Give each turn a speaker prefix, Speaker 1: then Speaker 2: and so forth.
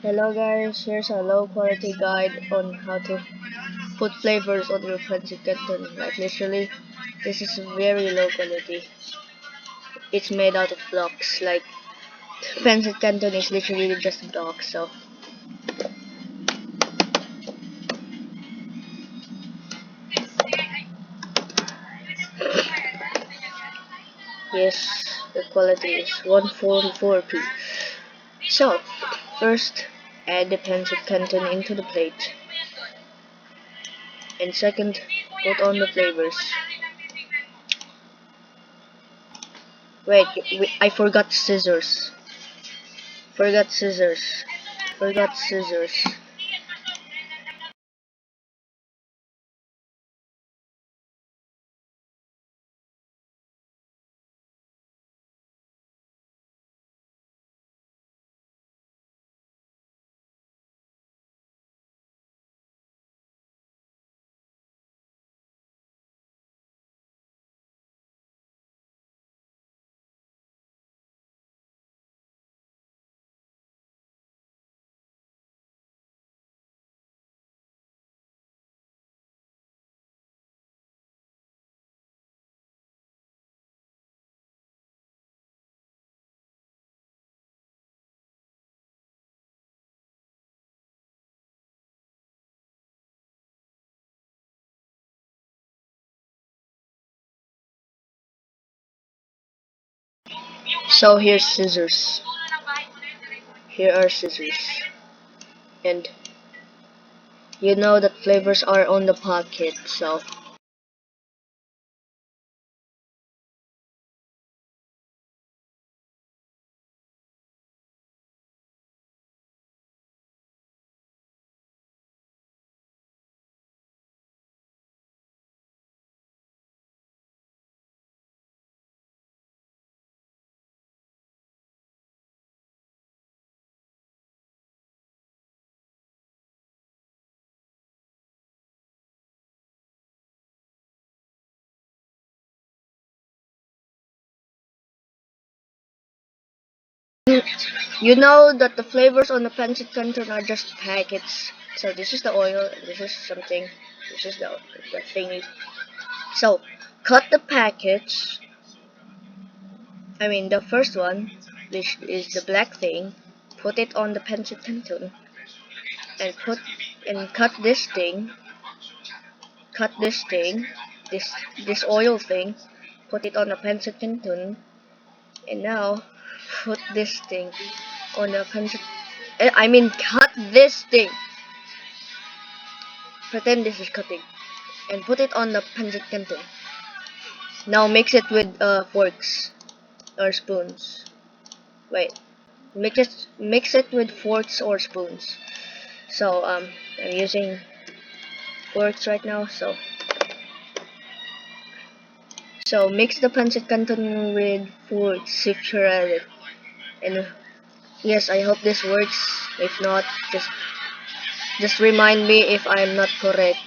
Speaker 1: Hello guys, here's a low quality guide on how to put flavors on your pancit canton. Like literally, this is very low quality. It's made out of blocks. Like pancit canton is literally just blocks. So yes, the quality is 144p. So first, add the pancit canton into the plate, and second, put on the flavors. Wait, I forgot scissors. Forgot scissors. Forgot scissors. So here's scissors. Here are scissors. And you know that flavors are on the pocket, so you know that the flavors on the pancit canton are just packets. So this is the oil, this is something, this is the thingy. So cut the packets. I mean the first one, which is the black thing. Put it on the pancit canton and cut this thing. Cut this thing, this oil thing. Put it on the pancit canton. And now, put this thing on the pancit. I mean, cut this thing. Pretend this is cutting, and put it on the pancit canton. Now mix it with forks or spoons. Wait, mix it with forks or spoons. So I'm using forks right now. So mix the pancit canton with forks if you're at it. And yes, I hope this works. If not, just remind me if I'm not correct.